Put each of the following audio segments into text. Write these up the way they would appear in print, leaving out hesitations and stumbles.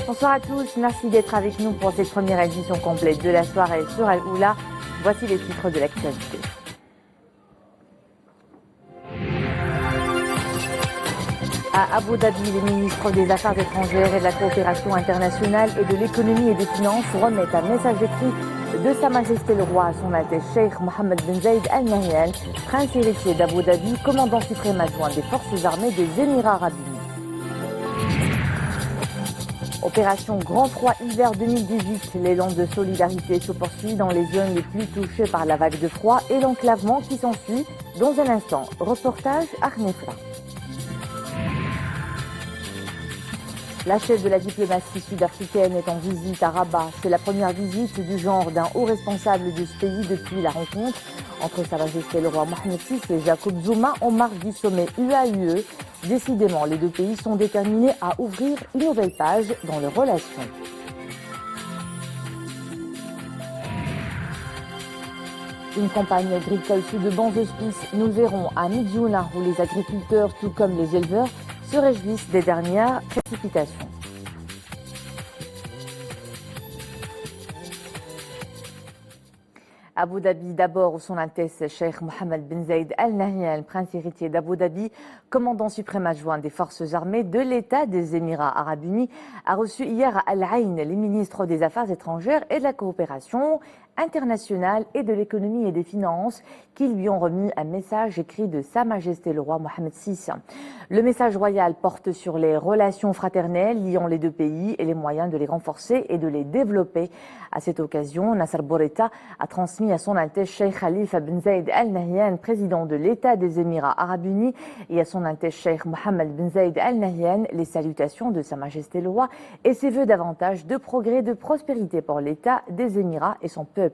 Bonsoir à tous, merci d'être avec nous pour cette première édition complète de la soirée sur Al-Oula. Voici les titres de l'actualité. À Abu Dhabi, les ministres des Affaires étrangères et de la coopération internationale et de l'économie et des finances remettent un message écrit de Sa Majesté le Roi à son Altesse Cheikh Mohammed bin Zayed Al Nahyan, prince héritier d'Abu Dhabi, commandant suprême adjoint des forces armées des Émirats arabes unis. Opération Grand Froid Hiver 2018, l'élan de solidarité se poursuit dans les zones les plus touchées par la vague de froid et l'enclavement qui s'ensuit. Dans un instant, reportage Arnefra. La chef de la diplomatie sud-africaine est en visite à Rabat. C'est la première visite du genre d'un haut responsable de ce pays depuis la rencontre entre Sa Majesté le Roi Mohammed VI et Jacob Zuma en marge du sommet UAE. Décidément, les deux pays sont déterminés à ouvrir une nouvelle page dans leurs relations. Une campagne agricole sous de bons auspices. Nous verrons à Midjouna où les agriculteurs, tout comme les éleveurs, se réjouissent des dernières précipitations. Abu Dhabi d'abord, où son Altesse Cheikh Mohammed bin Zayed Al Nahyan, prince héritier d'Abu Dhabi, commandant suprême adjoint des forces armées de l'État des Émirats arabes unis, a reçu hier à Al Ain les ministres des Affaires étrangères et de la coopération internationale et de l'économie et des finances qui lui ont remis un message écrit de Sa Majesté le Roi Mohammed VI. Le message royal porte sur les relations fraternelles liant les deux pays et les moyens de les renforcer et de les développer. À cette occasion, Nasser Bourita a transmis à son Altesse Cheikh Khalifa bin Zayed Al Nahyan, président de l'État des Émirats arabes unis, et à son Altesse Cheikh Mohammed bin Zayed Al Nahyan les salutations de Sa Majesté le Roi et ses vœux davantage de progrès et de prospérité pour l'État des Émirats et son peuple.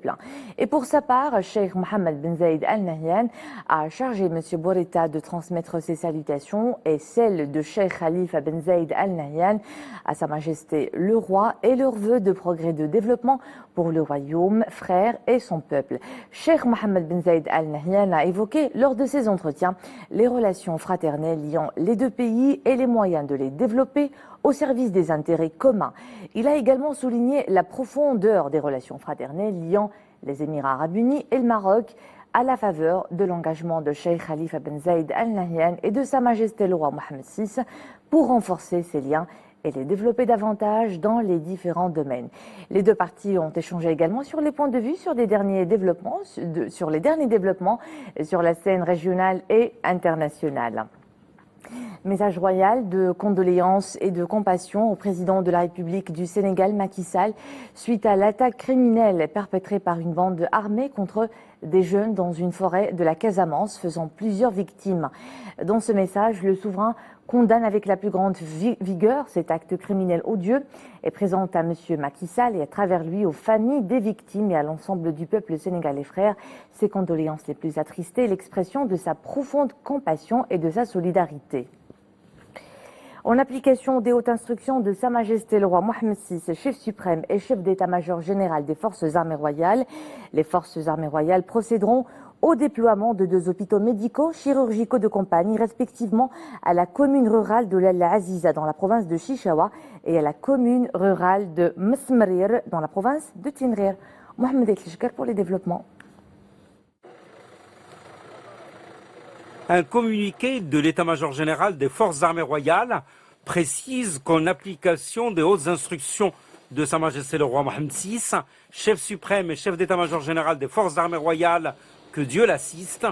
Et pour sa part, Cheikh Mohammed bin Zayed Al Nahyan a chargé M. Bourita de transmettre ses salutations et celles de Cheikh Khalifa bin Zayed Al Nahyan à Sa Majesté le Roi et leurs vœux de progrès et de développement pour le royaume, frère et son peuple. Cheikh Mohammed bin Zayed Al Nahyan a évoqué lors de ses entretiens les relations fraternelles liant les deux pays et les moyens de les développer au service des intérêts communs. Il a également souligné la profondeur des relations fraternelles liant les Émirats arabes unis et le Maroc à la faveur de l'engagement de Cheikh Khalifa bin Zayed Al Nahyan et de Sa Majesté le Roi Mohammed VI pour renforcer ces liens et les développer davantage dans les différents domaines. Les deux parties ont échangé également sur les points de vue sur les derniers développements sur la scène régionale et internationale. Message royal de condoléances et de compassion au président de la République du Sénégal, Macky Sall, suite à l'attaque criminelle perpétrée par une bande armée contre des jeunes dans une forêt de la Casamance, faisant plusieurs victimes. Dans ce message, le souverain condamne avec la plus grande vigueur cet acte criminel odieux et présente à M. Macky Sall et à travers lui aux familles des victimes et à l'ensemble du peuple sénégalais frère ses condoléances les plus attristées, l'expression de sa profonde compassion et de sa solidarité. En application des hautes instructions de Sa Majesté le Roi Mohammed VI, chef suprême et chef d'état-major général des forces armées royales, les forces armées royales procéderont au déploiement de 2 hôpitaux médicaux chirurgicaux de compagnie, respectivement à la commune rurale de Lal Aziza dans la province de Chichawa et à la commune rurale de Mesmerir dans la province de Tinrir. Mohamed El pour les développements. Un communiqué de l'état-major général des forces armées royales précise qu'en application des hautes instructions de Sa Majesté le Roi Mohammed VI, chef suprême et chef d'état-major général des forces armées royales, que Dieu l'assiste,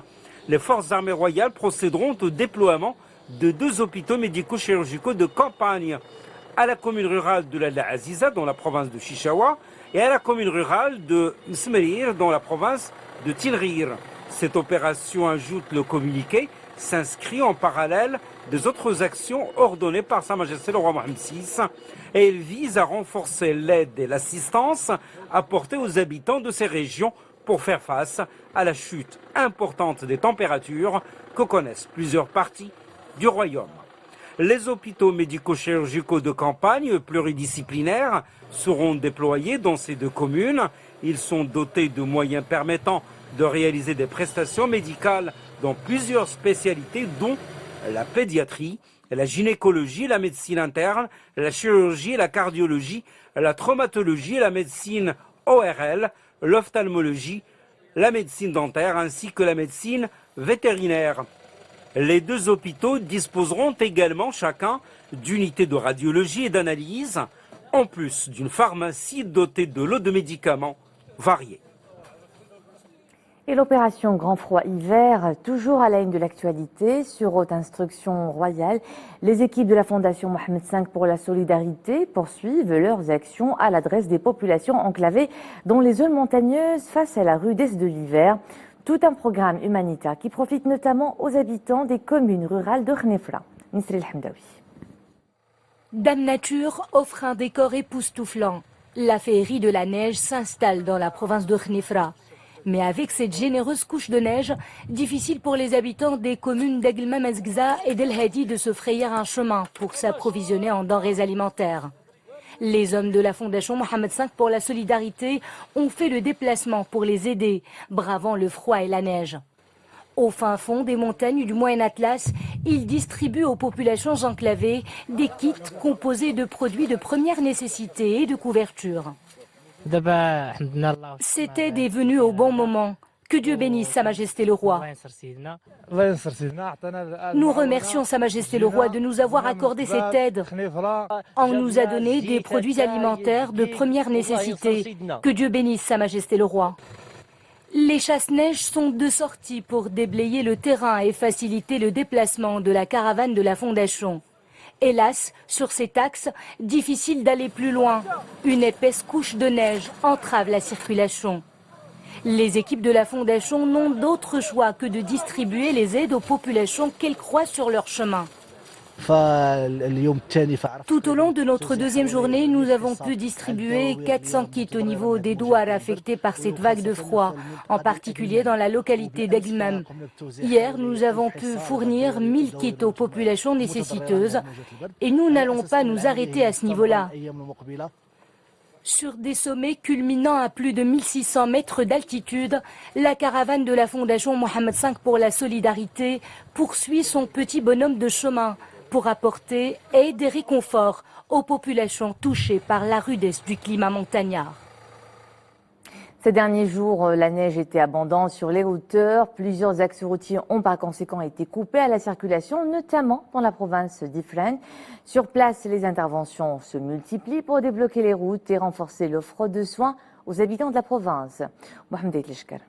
les forces armées royales procéderont au déploiement de 2 hôpitaux médico-chirurgicaux de campagne à la commune rurale de Lal Aziza dans la province de Chichawa et à la commune rurale de Mesmerir dans la province de Tinrir. Cette opération, ajoute le communiqué, s'inscrit en parallèle des autres actions ordonnées par Sa Majesté le Roi Mohammed VI et elle vise à renforcer l'aide et l'assistance apportées aux habitants de ces régions pour faire face à la chute importante des températures que connaissent plusieurs parties du royaume. Les hôpitaux médico-chirurgicaux de campagne pluridisciplinaires seront déployés dans ces 2 communes. Ils sont dotés de moyens permettant de réaliser des prestations médicales dans plusieurs spécialités, dont la pédiatrie, la gynécologie, la médecine interne, la chirurgie, la cardiologie, la traumatologie, la médecine ORL, l'ophtalmologie, la médecine dentaire ainsi que la médecine vétérinaire. Les deux hôpitaux disposeront également chacun d'unités de radiologie et d'analyse, en plus d'une pharmacie dotée de lots de médicaments variés. Et l'opération Grand Froid Hiver, toujours à la une de l'actualité, sur haute instruction royale, les équipes de la Fondation Mohamed V pour la solidarité poursuivent leurs actions à l'adresse des populations enclavées dans les zones montagneuses face à la rudesse de l'hiver. Tout un programme humanitaire qui profite notamment aux habitants des communes rurales de Khnefra. Nisri El-Hamdawi. Dame Nature offre un décor époustouflant. La féerie de la neige s'installe dans la province de Khnefra. Mais avec cette généreuse couche de neige, difficile pour les habitants des communes d'Aglma Mazgza et d'El Hadi de se frayer un chemin pour s'approvisionner en denrées alimentaires. Les hommes de la Fondation Mohamed V pour la solidarité ont fait le déplacement pour les aider, bravant le froid et la neige. Au fin fond des montagnes du Moyen Atlas, ils distribuent aux populations enclavées des kits composés de produits de première nécessité et de couverture. C'était des venues au bon moment. Que Dieu bénisse Sa Majesté le Roi. Nous remercions Sa Majesté le Roi de nous avoir accordé cette aide. On nous a donné des produits alimentaires de première nécessité. Que Dieu bénisse Sa Majesté le Roi. Les chasse-neige sont de sortie pour déblayer le terrain et faciliter le déplacement de la caravane de la Fondation. Hélas, sur cet axe, difficile d'aller plus loin. Une épaisse couche de neige entrave la circulation. Les équipes de la Fondation n'ont d'autre choix que de distribuer les aides aux populations qu'elles croisent sur leur chemin. Tout au long de notre deuxième journée, nous avons pu distribuer 400 kits au niveau des douars affectés par cette vague de froid, en particulier dans la localité d'Aglmam. Hier, nous avons pu fournir 1000 kits aux populations nécessiteuses et nous n'allons pas nous arrêter à ce niveau-là. Sur des sommets culminant à plus de 1600 mètres d'altitude, la caravane de la Fondation Mohamed V pour la solidarité poursuit son petit bonhomme de chemin pour apporter aide et réconfort aux populations touchées par la rudesse du climat montagnard. Ces derniers jours, la neige était abondante sur les hauteurs. Plusieurs axes routiers ont par conséquent été coupés à la circulation, notamment dans la province d'Ifrane. Sur place, les interventions se multiplient pour débloquer les routes et renforcer l'offre de soins aux habitants de la province. Mohamed Leshkar.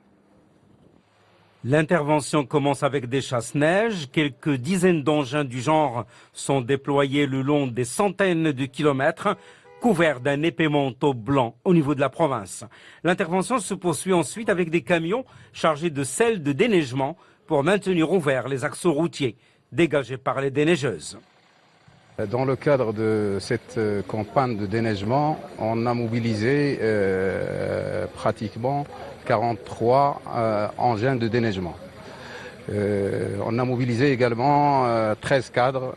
L'intervention commence avec des chasse-neige. Quelques dizaines d'engins du genre sont déployés le long des centaines de kilomètres, couverts d'un épais manteau blanc au niveau de la province. L'intervention se poursuit ensuite avec des camions chargés de sel de déneigement pour maintenir ouverts les axes routiers dégagés par les déneigeuses. Dans le cadre de cette campagne de déneigement, on a mobilisé pratiquement 43 engins de déneigement. On a mobilisé également 13 cadres,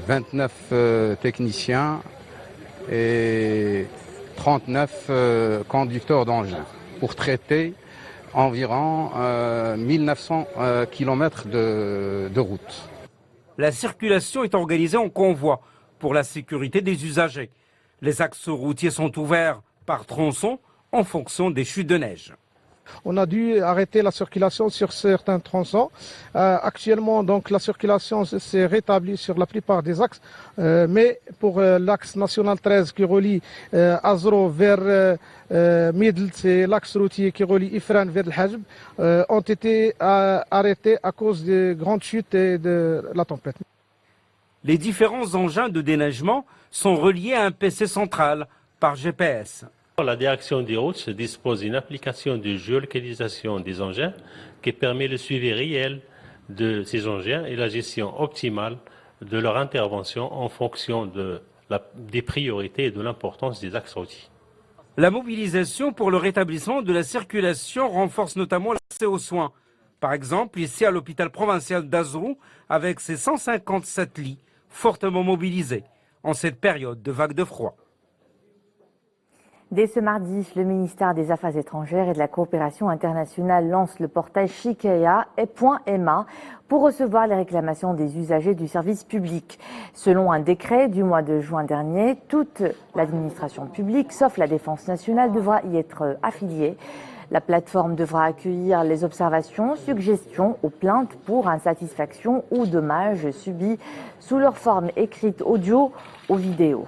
29 techniciens et 39 conducteurs d'engins pour traiter environ 1900 km de route. La circulation est organisée en convoi pour la sécurité des usagers. Les axes routiers sont ouverts par tronçons en fonction des chutes de neige. On a dû arrêter la circulation sur certains tronçons. Actuellement, donc, la circulation s'est rétablie sur la plupart des axes, mais pour l'axe national 13 qui relie Azro vers Midl, c'est l'axe routier qui relie Ifrane vers El Hajb, ont été arrêtés à cause des grandes chutes et de la tempête. Les différents engins de déneigement sont reliés à un PC central par GPS. La direction des routes dispose d'une application de géolocalisation des engins qui permet le suivi réel de ces engins et la gestion optimale de leur intervention en fonction des priorités et de l'importance des axes routiers. La mobilisation pour le rétablissement de la circulation renforce notamment l'accès aux soins. Par exemple, ici à l'hôpital provincial d'Azrou, avec ses 157 lits fortement mobilisés en cette période de vague de froid. Dès ce mardi, le ministère des Affaires étrangères et de la coopération internationale lance le portail Shikeya.ma pour recevoir les réclamations des usagers du service public. Selon un décret du mois de juin dernier, toute l'administration publique, sauf la Défense nationale, devra y être affiliée. La plateforme devra accueillir les observations, suggestions ou plaintes pour insatisfaction ou dommages subis sous leur forme écrite, audio ou vidéo.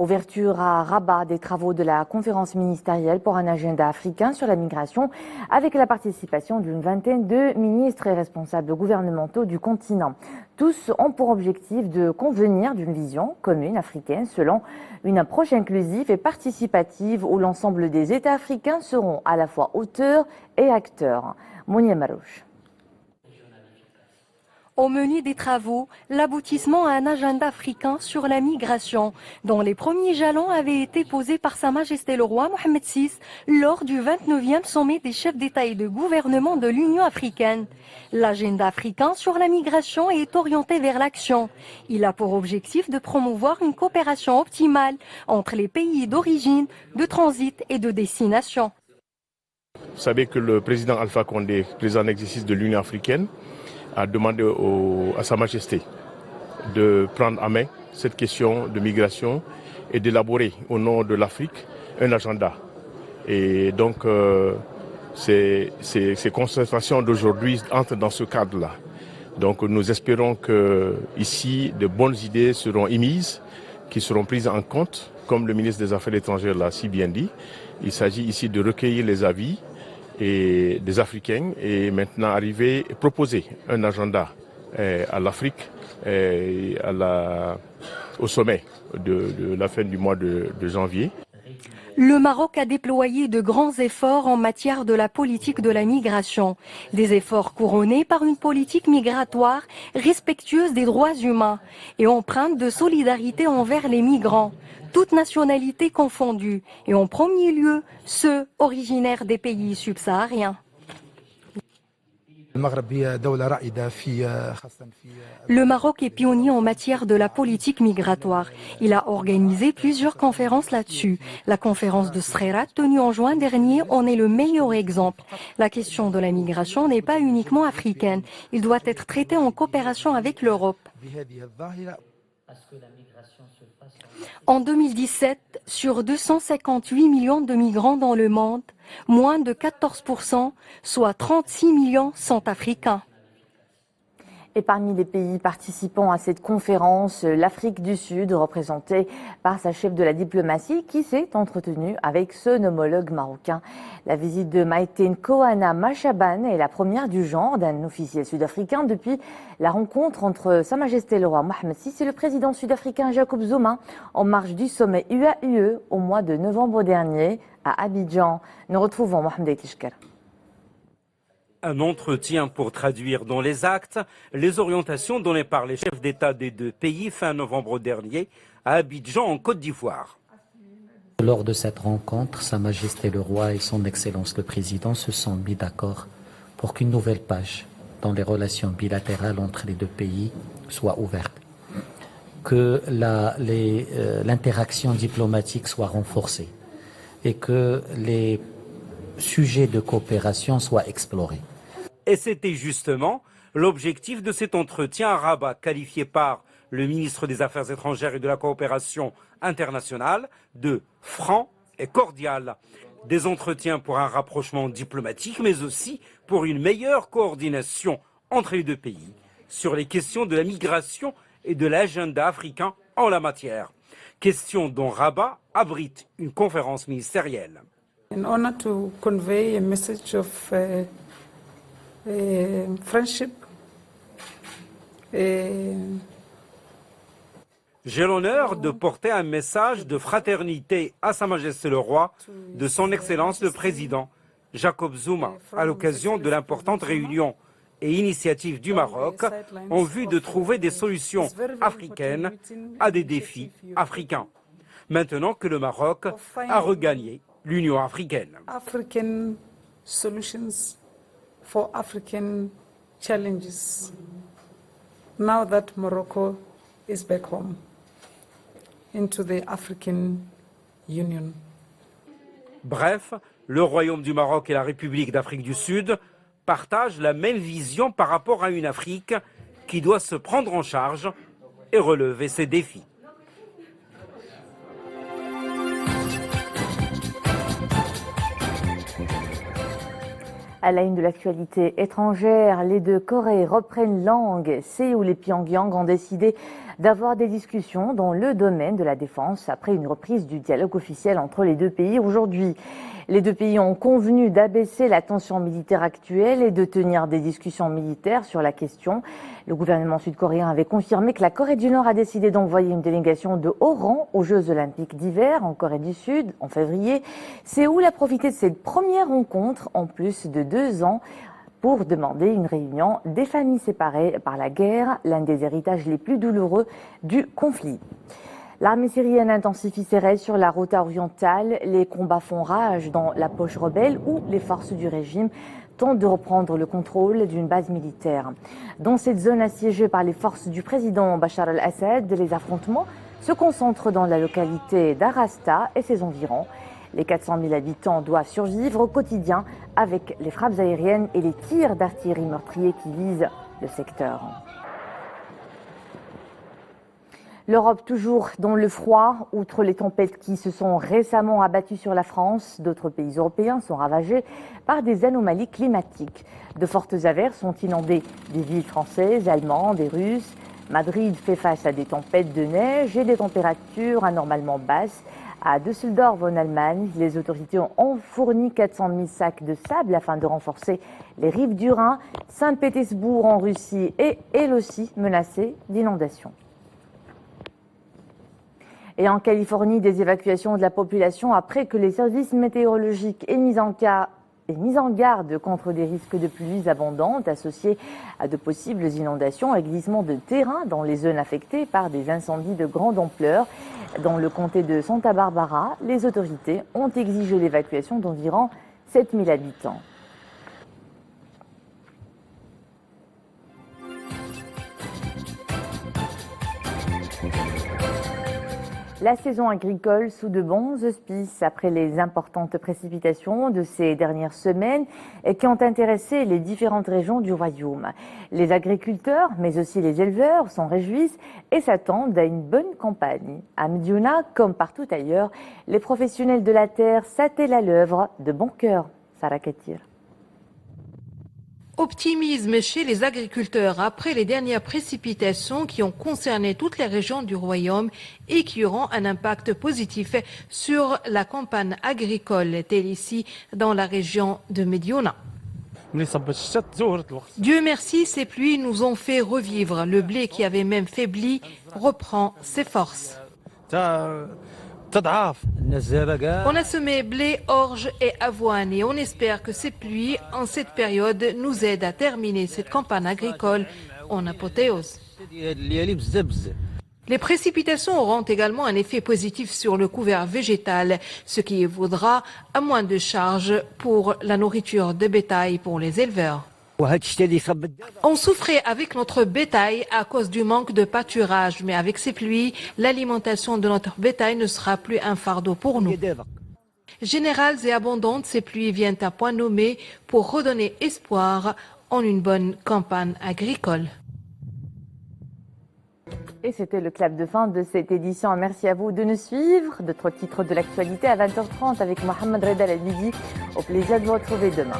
Ouverture à Rabat des travaux de la conférence ministérielle pour un agenda africain sur la migration avec la participation d'une vingtaine de ministres et responsables gouvernementaux du continent. Tous ont pour objectif de convenir d'une vision commune africaine selon une approche inclusive et participative où l'ensemble des États africains seront à la fois auteurs et acteurs. Mounia Marouche. Au menu des travaux, l'aboutissement à un agenda africain sur la migration, dont les premiers jalons avaient été posés par Sa Majesté le Roi Mohamed VI lors du 29e sommet des chefs d'État et de gouvernement de l'Union africaine. L'agenda africain sur la migration est orienté vers l'action. Il a pour objectif de promouvoir une coopération optimale entre les pays d'origine, de transit et de destination. Vous savez que le président Alpha Condé, président en exercice de l'Union africaine, a demandé à Sa Majesté de prendre en main cette question de migration et d'élaborer au nom de l'Afrique un agenda. Et donc, ces concertations d'aujourd'hui entrent dans ce cadre-là. Donc, nous espérons que ici, de bonnes idées seront émises, qui seront prises en compte, comme le ministre des Affaires étrangères l'a si bien dit. Il s'agit ici de recueillir les avis et des Africains et maintenant arriver et proposer un agenda à l'Afrique au sommet de la fin du mois de janvier. Le Maroc a déployé de grands efforts en matière de la politique de la migration. Des efforts couronnés par une politique migratoire respectueuse des droits humains et empreinte de solidarité envers les migrants, toutes nationalités confondues, et en premier lieu ceux originaires des pays subsahariens. Le Maroc est pionnier en matière de la politique migratoire. Il a organisé plusieurs conférences là-dessus. La conférence de Srerat, tenue en juin dernier, en est le meilleur exemple. La question de la migration n'est pas uniquement africaine. Il doit être traité en coopération avec l'Europe. En 2017, sur 258 millions de migrants dans le monde, moins de 14%, soit 36 millions, sont africains. Et parmi les pays participants à cette conférence, l'Afrique du Sud, représentée par sa chef de la diplomatie, qui s'est entretenue avec son homologue marocain. La visite de Maïten Koana Machaban est la première du genre d'un officiel sud-africain depuis la rencontre entre Sa Majesté le Roi Mohamed VI et le président sud-africain Jacob Zuma en marge du sommet UAUE au mois de novembre dernier à Abidjan. Nous retrouvons Mohamed Aitishkar. Un entretien pour traduire dans les actes les orientations données par les chefs d'État des deux pays fin novembre dernier à Abidjan en Côte d'Ivoire. Lors de cette rencontre, Sa Majesté le Roi et Son Excellence le Président se sont mis d'accord pour qu'une nouvelle page dans les relations bilatérales entre les deux pays soit ouverte, que l'interaction diplomatique soit renforcée et que les sujets de coopération soient explorés. Et c'était justement l'objectif de cet entretien à Rabat, qualifié par le ministre des Affaires étrangères et de la coopération internationale de franc et cordial. Des entretiens pour un rapprochement diplomatique, mais aussi pour une meilleure coordination entre les deux pays sur les questions de la migration et de l'agenda africain en la matière. Question dont Rabat abrite une conférence ministérielle. In order to convey a message of friendship. J'ai l'honneur de porter un message de fraternité à Sa Majesté le Roi, de Son Excellence le Président Jacob Zuma, à l'occasion de l'importante réunion et initiative du Maroc en vue de trouver des solutions africaines à des défis africains. Maintenant que le Maroc a regagné l'Union africaine. African solutions for African challenges. Now that Morocco is back home. into the African Union. Bref, le Royaume du Maroc et la République d'Afrique du Sud partagent la même vision par rapport à une Afrique qui doit se prendre en charge et relever ses défis. À la une de l'actualité étrangère, les deux Corées reprennent langue. Séoul et Pyongyang ont décidé d'avoir des discussions dans le domaine de la défense après une reprise du dialogue officiel entre les deux pays aujourd'hui. Les deux pays ont convenu d'abaisser la tension militaire actuelle et de tenir des discussions militaires sur la question. Le gouvernement sud-coréen avait confirmé que la Corée du Nord a décidé d'envoyer une délégation de haut rang aux Jeux olympiques d'hiver en Corée du Sud en février. Séoul a profité de cette première rencontre en plus de 2 ans pour demander une réunion des familles séparées par la guerre, l'un des héritages les plus douloureux du conflit. L'armée syrienne intensifie ses raids sur la route orientale. Les combats font rage dans la poche rebelle où les forces du régime tentent de reprendre le contrôle d'une base militaire. Dans cette zone assiégée par les forces du président Bachar al-Assad, les affrontements se concentrent dans la localité d'Arasta et ses environs. Les 400 000 habitants doivent survivre au quotidien avec les frappes aériennes et les tirs d'artillerie meurtriers qui visent le secteur. L'Europe toujours dans le froid. Outre les tempêtes qui se sont récemment abattues sur la France, d'autres pays européens sont ravagés par des anomalies climatiques. De fortes averses ont inondé des villes françaises, allemandes et russes. Madrid fait face à des tempêtes de neige et des températures anormalement basses. À Düsseldorf, en Allemagne, les autorités ont fourni 400 000 sacs de sable afin de renforcer les rives du Rhin. Saint-Pétersbourg, en Russie, est elle aussi menacée d'inondations. Et en Californie, des évacuations de la population après que les services météorologiques aient mis en garde contre des risques de pluies abondantes associés à de possibles inondations et glissements de terrain dans les zones affectées par des incendies de grande ampleur. Dans le comté de Santa Barbara, les autorités ont exigé l'évacuation d'environ 7000 habitants. La saison agricole sous de bons auspices après les importantes précipitations de ces dernières semaines qui ont intéressé les différentes régions du royaume. Les agriculteurs, mais aussi les éleveurs, s'en réjouissent et s'attendent à une bonne campagne. À Mediouna, comme partout ailleurs, les professionnels de la terre s'attellent à l'œuvre de bon cœur. Sarah Katir. Optimisme chez les agriculteurs après les dernières précipitations qui ont concerné toutes les régions du royaume et qui auront un impact positif sur la campagne agricole, telle ici dans la région de Mediouna. Dieu merci, ces pluies nous ont fait revivre. Le blé qui avait même faibli reprend ses forces. On a semé blé, orge et avoine et on espère que ces pluies en cette période nous aident à terminer cette campagne agricole en apothéose. Les précipitations auront également un effet positif sur le couvert végétal, ce qui vaudra à moins de charges pour la nourriture de bétail pour les éleveurs. On souffrait avec notre bétail à cause du manque de pâturage, mais avec ces pluies, l'alimentation de notre bétail ne sera plus un fardeau pour nous. Générales et abondantes, ces pluies viennent à point nommé pour redonner espoir en une bonne campagne agricole. Et c'était le clap de fin de cette édition. Merci à vous de nous suivre. D'autres titres de l'actualité à 20h30 avec Mohamed Reda al-Midi. Au plaisir de vous retrouver demain.